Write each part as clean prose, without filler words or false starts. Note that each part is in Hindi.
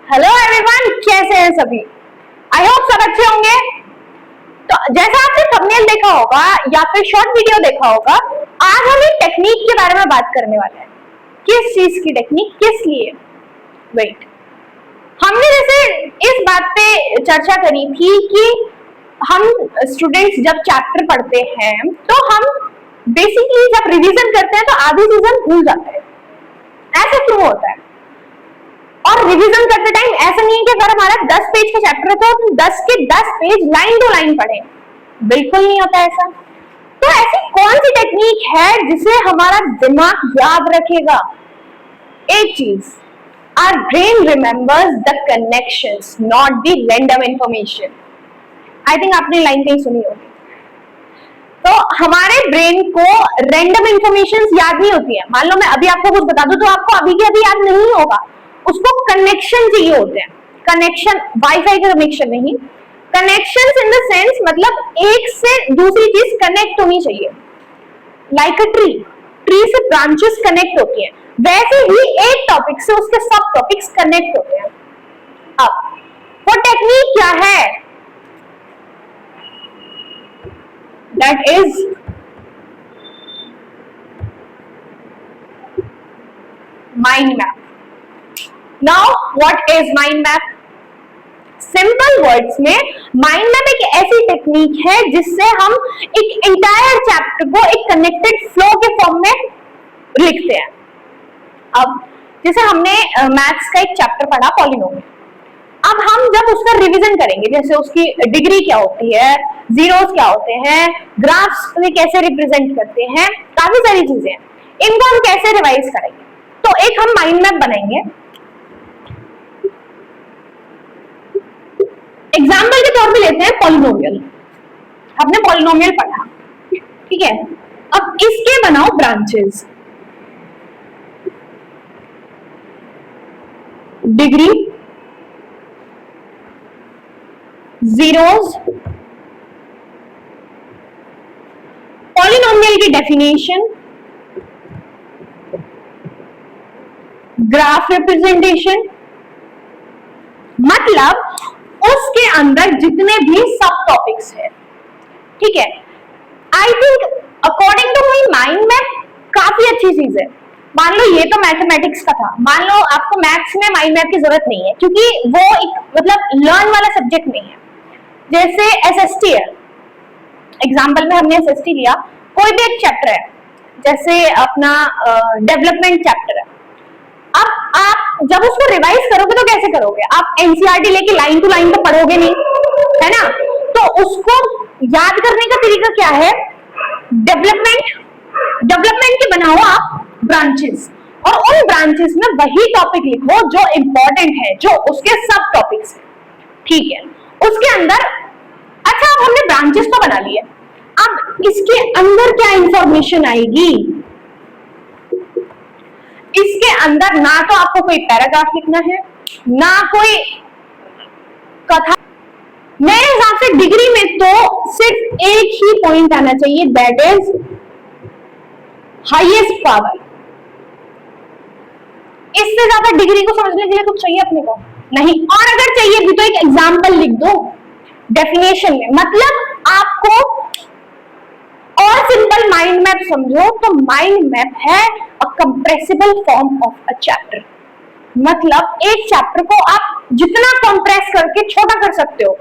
हेलो एवरीवन, कैसे हैं सभी? आई होप सब अच्छे होंगे। तो जैसा आपने थंबनेल देखा होगा या फिर शॉर्ट वीडियो देखा होगा, आज हम एक टेक्निक के बारे में बात करने वाले हैं। किस चीज की टेक्निक, किस लिए? वेट, हमने जैसे इस बात पे चर्चा करी थी कि हम स्टूडेंट्स जब चैप्टर पढ़ते हैं तो हम बेसिकली जब रिवीजन करते हैं तो आधी चीजें भूल जाते हैं। ऐसा क्यों होता है? और रिवीजन करते टाइम ऐसा नहीं है कि अगर हमारा 10 पेज का चैप्टर है तो हम 10 के 10 पेज लाइन टू लाइन पढ़ें, बिल्कुल नहीं होता ऐसा। तो ऐसी कौन सी टेक्निक है जिसे हमारा दिमाग याद रखेगा? एक चीज, our brain remembers the connections not the random information. I think आपने लाइन कहीं सुनी होगी। तो हमारे ब्रेन को रैंडम इंफॉर्मेशन याद नहीं होती है। मान लो मैं अभी आपको कुछ बता दूं तो आपको अभी के अभी याद नहीं होगा, उसको कनेक्शन चाहिए होते हैं। कनेक्शन, वाईफाई का कनेक्शन नहीं, कनेक्शंस इन द सेंस मतलब एक से दूसरी चीज कनेक्ट होनी चाहिए। लाइक अ ट्री, ट्री से ब्रांचेस कनेक्ट होती हैं, वैसे ही एक टॉपिक से उसके सब टॉपिक्स कनेक्ट होते हैं। अब वो टेक्निक क्या है? That is mind map. Now, what is mind map? Simple words में माइंड मैप एक ऐसी टेक्निक है जिससे हम एक एंटायर चैप्टर को एक कनेक्टेड फ्लो के फॉर्म में लिखते हैं। अब जैसे हमने मैथ्स का एक चैप्टर पढ़ा पॉलिनोमियल, अब हम जब उसका रिवीजन करेंगे, जैसे उसकी डिग्री क्या होती है, जीरोस क्या होते हैं, ग्राफ्स में कैसे रिप्रेजेंट करते हैं, काफी सारी चीजें हैं, इनको हम कैसे रिवाइज करेंगे। तो एक हम माइंड मैप बनाएंगे। एग्जाम्पल के तौर पे लेते हैं पॉलिनोमियल। आपने पॉलिनोमियल पढ़ा, ठीक है? अब इसके बनाओ ब्रांचेस, डिग्री, जीरोस, पॉलिनोमियल की डेफिनेशन, ग्राफ रिप्रेजेंटेशन, मतलब उसके अंदर जितने भी सब टॉपिक्स है, ठीक है? I think according to my mind map काफी अच्छी चीज है। मान लो ये तो मैथमेटिक्स का था, मान लो आपको मैथ्स में माइंड मैप की जरूरत नहीं है क्योंकि वो एक मतलब लर्न वाला सब्जेक्ट नहीं है। जैसे एसएसटी है, एग्जाम्पल में हमने एसएसटी लिया, कोई भी एक चैप्टर है, जैसे अपना डेवलपमेंट चैप्टर है। अब आप जब उसको रिवाइज करोगे तो कैसे करोगे? आप एनसीईआरटी लेके लाइन टू लाइन तो पढ़ोगे नहीं, है ना? तो उसको याद करने का तरीका क्या है? डेवलपमेंट के बनाओ आप ब्रांचेस, और उन ब्रांचेस में वही टॉपिक लिखो जो इंपॉर्टेंट है, जो उसके सब टॉपिक्स है, ठीक है? उसके अंदर अच्छा, अब हमने ब्रांचेस तो बना लिए, अब इसके अंदर क्या इंफॉर्मेशन आएगी? इसके अंदर ना तो आपको कोई पैराग्राफ लिखना है, ना कोई कथा। मेरे हिसाब से डिग्री में तो सिर्फ एक ही पॉइंट आना चाहिए, दैट इज हाईएस्ट पावर। इससे ज्यादा डिग्री को समझने के लिए कुछ चाहिए अपने को नहीं, और अगर चाहिए भी तो एक एग्जाम्पल लिख दो डेफिनेशन में। मतलब आपको और सिंपल माइंड मैप समझो तो माइंड मैप है a compressible form of a chapter. मतलब एक चैप्टर को आप जितना कंप्रेस करके छोटा कर सकते हो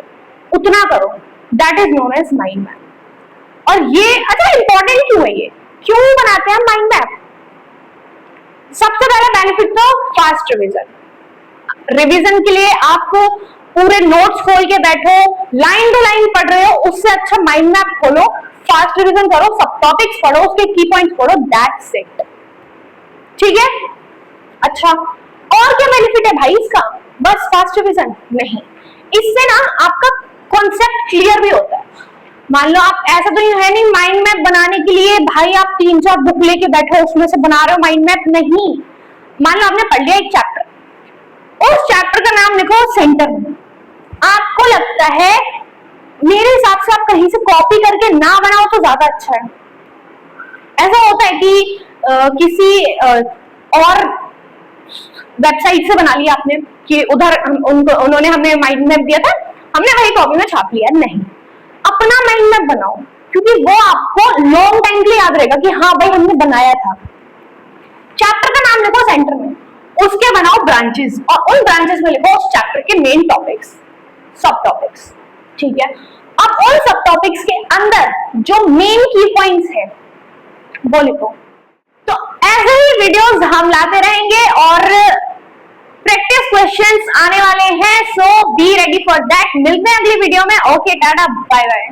उतना करो, that is known as mind map. और ये अच्छा इंपॉर्टेंट क्यों है? ये क्यों बनाते हैं माइंड मैप? सबसे पहला बेनिफिट तो फास्ट रिवीजन। रिवीजन के लिए आपको पूरे नोट्स खोल के बैठो, लाइन टू लाइन पढ़ रहे हो, उससे अच्छा माइंड मैप खोलो, फास्ट रिवीजन करो, सब टॉपिक्स पढ़ो, उसके की पॉइंट्स पढ़ो, दैट्स इट, ठीक है? अच्छा, और क्या बेनिफिट है भाई इसका? बस फास्ट रिवीजन नहीं, इससे ना आपका कॉन्सेप्ट क्लियर भी होता है। मान लो आप ऐसा तो है नहीं माइंड मैप बनाने के लिए भाई आप 3-4 बुक लेके बैठो उसमें से बना रहे हो माइंड मैप, नहीं। मान लो आपने पढ़ लिया एक चैप्टर, उस चैप्टर का नाम लिखो सेंटर में। आपको लगता है, मेरे हिसाब से आप कहीं से कॉपी करके ना बनाओ तो ज्यादा अच्छा है। ऐसा होता है कि किसी और वेबसाइट से बना लिया आपने कि उधर उन्होंने हमें माइंड मैप दिया था, हमने वही कॉपी में छाप लिया। नहीं, अपना माइंड मैप बनाओ, क्योंकि वो आपको लॉन्ग टाइम के लिए याद रहेगा कि हाँ भाई हमने बनाया था। चैप्टर का नाम लिखो सेंटर में, उसके बनाओ ब्रांचेस, और उन ब्रांचेस में लिखो उस चैप्टर के मेन टॉपिक्स, सब टॉपिक्स, ठीक है। अब उन सब टॉपिक्स के अंदर जो मेन की पॉइंट्स है वो लिखो। तो ऐसे ही वीडियोस हम लाते रहेंगे और प्रैक्टिस क्वेश्चंस आने वाले हैं, so be ready for that. मिलते हैं अगली वीडियो में। Okay, tata, bye bye.